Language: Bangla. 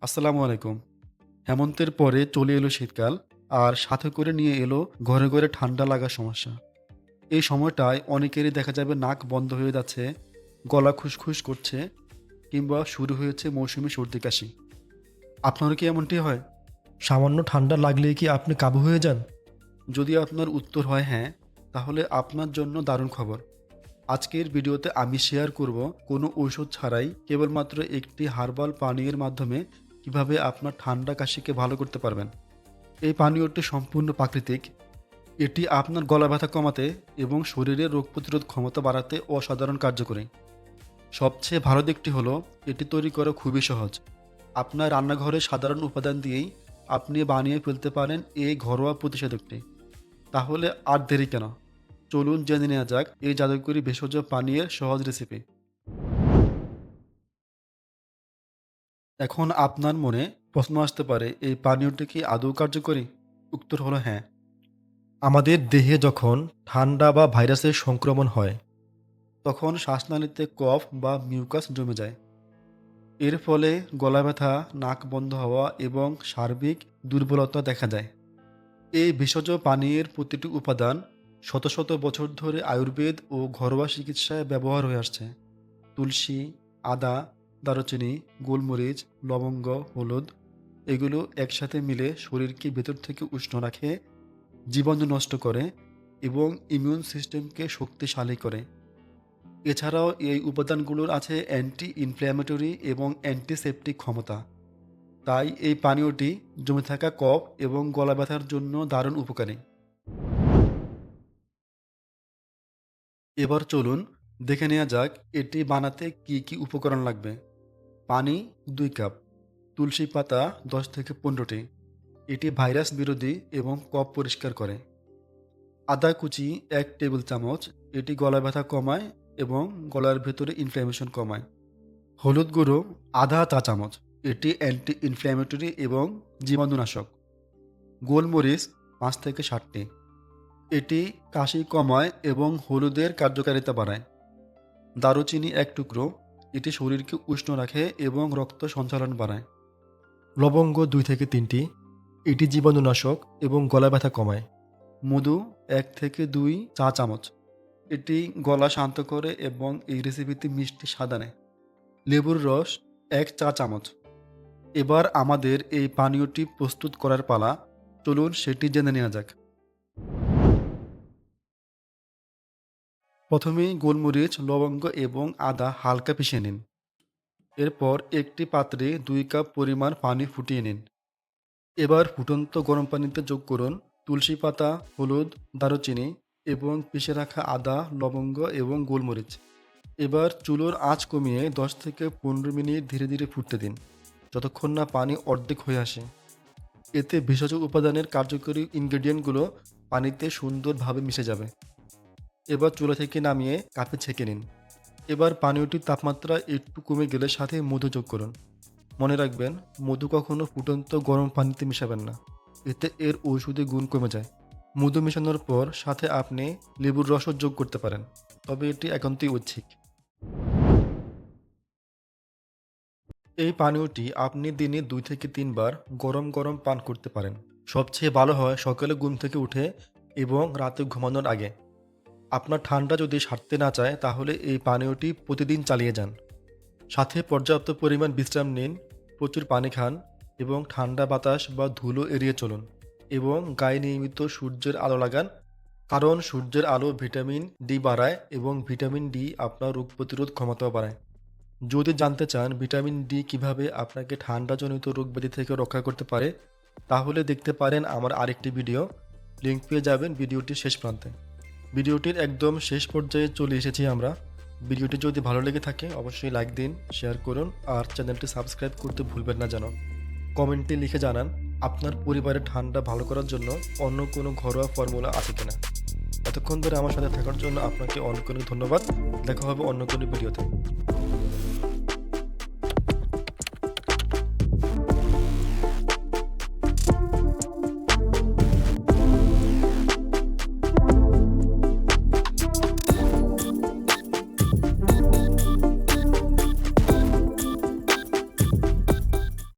আসসালামু আলাইকুম। হেমন্তের পরে চলে এলো শীতকাল আর সাথে করে নিয়ে এলো ঘরে ঘরে ঠান্ডা লাগার সমস্যা। এই সময়টায় অনেকেরই দেখা যাবে নাক বন্ধ হয়ে যাচ্ছে, গলা খুশখুশ করছে কিংবা শুরু হয়েছে মৌসুমি সর্দি কাশি। আপনারও কি এমনটি হয়? সামান্য ঠান্ডা লাগলেই কি আপনি কাবু হয়ে যান? যদি আপনার উত্তর হয় হ্যাঁ, তাহলে আপনার জন্য দারুণ খবর। আজকের ভিডিওতে আমি শেয়ার করব কোনো ঔষধ ছাড়াই কেবলমাত্র একটি হার্বাল পানীয়ের মাধ্যমে কিভাবে আপনার ঠান্ডা কাশিকে ভালো করতে পারবেন। এই পানীয়টি সম্পূর্ণ প্রাকৃতিক। এটি আপনার গলা ব্যথা কমাতে এবং শরীরের রোগ প্রতিরোধ ক্ষমতা বাড়াতে অসাধারণ কার্যকরী। সবচেয়ে ভালো দিকটি হলো এটি তৈরি করা খুবই সহজ। আপনার রান্নাঘরে সাধারণ উপাদান দিয়েই আপনি বানিয়ে ফেলতে পারেন এই ঘরোয়া প্রতিষেধকটি। তাহলে আর দেরি কেন? চলুন জেনে নেওয়া যাক এই জাদুকরী ভেষজ পানীয়ের সহজ রেসিপি। এখন আপনার মনে প্রশ্ন আসতে পারে, এই পানীয়টি কি আদৌ কার্যকরী? উত্তর হলো হ্যাঁ। আমাদের দেহে যখন ঠান্ডা বা ভাইরাসের সংক্রমণ হয়, তখন শ্বাসনালীতে কফ বা মিউকাস জমে যায়। এর ফলে গলা ব্যথা, নাক বন্ধ হওয়া এবং সার্বিক দুর্বলতা দেখা যায়। এই ভেষজ পানীয়ের প্রতিটি উপাদান শত শত বছর ধরে আয়ুর্বেদ ও ঘরোয়া চিকিৎসায় ব্যবহার হয়ে আসছে। তুলসী, আদা, দারুচিনি, গোলমরিচ, লবঙ্গ, হলুদ এগুলো একসাথে মিলে শরীরকে ভেতর থেকে উষ্ণ রাখে, জীবাণু নষ্ট করে এবং ইমিউন সিস্টেমকে শক্তিশালী করে। এছাড়াও এই উপাদানগুলোর আছে অ্যান্টি ইনফ্ল্যামেটরি এবং অ্যান্টিসেপটিক ক্ষমতা। তাই এই পানীয়টি জমে থাকা কফ এবং গলা ব্যথার জন্য দারুণ উপকারী। এবার চলুন দেখে নেওয়া যাক এটি বানাতে কি কি উপকরণ লাগবে। পানি 2 কাপ, তুলসী পাতা 10 থেকে 15টি, এটি ভাইরাস বিরোধী এবং কফ পরিষ্কার করে। আদা কুচি 1 টেবিল চামচ, এটি গলা ব্যথা কমায় এবং গলার ভেতরে ইনফ্ল্যামেশন কমায়। হলুদ গুঁড়ো আধা চা চামচ, এটি অ্যান্টি ইনফ্ল্যামেটরি এবং জীবাণুনাশক। গোলমরিচ 5 থেকে 7টি, এটি কাশি কমায় এবং হলুদের কার্যকারিতা বাড়ায়। দারুচিনি 1 টুকরো, এটি শরীরকে উষ্ণ রাখে এবং রক্ত সঞ্চালন বাড়ায়। লবঙ্গ 2 থেকে 3টি, এটি জীবাণুনাশক এবং গলা ব্যথা কমায়। মধু 1 থেকে 2 চা চামচ, এটি গলা শান্ত করে এবং এই রেসিপিতে মিষ্টি স্বাদ আনে। লেবুর রস 1 চা চামচ। এবার আমাদের এই পানীয়টি প্রস্তুত করার পালা। চলুন সেটি জেনে নেওয়া যাক। প্রথমেই গোলমরিচ, লবঙ্গ এবং আদা হালকা পিষে নিন। এরপর একটি পাত্রে 2 কাপ পরিমাণ পানি ফুটিয়ে নিন। এবার ফুটন্ত গরম পানিতে যোগ করুন তুলসী পাতা, হলুদ, দারুচিনি এবং পিষে রাখা আদা, লবঙ্গ এবং গোলমরিচ। এবার চুলোর আঁচ কমিয়ে 10 থেকে 15 মিনিট ধীরে ধীরে ফুটতে দিন, যতক্ষণ না পানি অর্ধেক হয়ে আসে। এতে ভেষজ উপাদানের কার্যকরী ইনগ্রেডিয়েন্টগুলো পানিতে সুন্দরভাবে মিশে যাবে। এবার চুলা থেকে নামিয়ে কাপে ছেঁকে নিন। এবার পানীয়টির তাপমাত্রা একটু কমে গেলে সাথে মধু যোগ করুন। মনে রাখবেন, মধু কখনো ফুটন্ত গরম পানিতে মেশাবেন না, এতে এর ঔষধি গুণ কমে যায়। মধু মেশানোর পর সাথে আপনি লেবুর রসও যোগ করতে পারেন, তবে এটি একান্তই ঐচ্ছিক। এই পানীয়টি আপনি দিনে 2 থেকে 3 বার গরম গরম পান করতে পারেন। সবচেয়ে ভালো হয় সকালে ঘুম থেকে উঠে এবং রাতে ঘুমানোর আগে। আপনার ঠান্ডা যদি সারতে না চায় তাহলে এই পানীয়টি প্রতিদিন চালিয়ে যান। সাথে পর্যাপ্ত পরিমাণ বিশ্রাম নিন, প্রচুর পানি খান এবং ঠান্ডা বাতাস বা ধুলো এড়িয়ে চলুন এবং গায়ে নিয়মিত সূর্যের আলো লাগান, কারণ সূর্যের আলো ভিটামিন ডি বাড়ায় এবং ভিটামিন ডি আপনার রোগ প্রতিরোধ ক্ষমতাও বাড়ায়। যদি জানতে চান ভিটামিন ডি কিভাবে আপনাকে ঠান্ডাজনিত রোগ ব্যাধি থেকে রক্ষা করতে পারে, তাহলে দেখতে পারেন আমার আরেকটি ভিডিও। লিঙ্ক পেয়ে যাবেন ভিডিওটির শেষ প্রান্তে। ভিডিওটির একদম শেষ পর্যায়ে চলে এসেছি আমরা। ভিডিওটি যদি ভালো লেগে থাকে অবশ্যই লাইক দিন, শেয়ার করুন আর চ্যানেলটি সাবস্ক্রাইব করতে ভুলবেন না যেন। কমেন্টে লিখে জানান আপনার পরিবারের ঠান্ডা ভালো করার জন্য অন্য কোনো ঘরোয়া ফর্মুলা আছে কিনা। এতক্ষণ ধরে আমার সাথে থাকার জন্য আপনাকে অনেক অনেক ধন্যবাদ। দেখা হবে অন্য কোনো ভিডিওতে।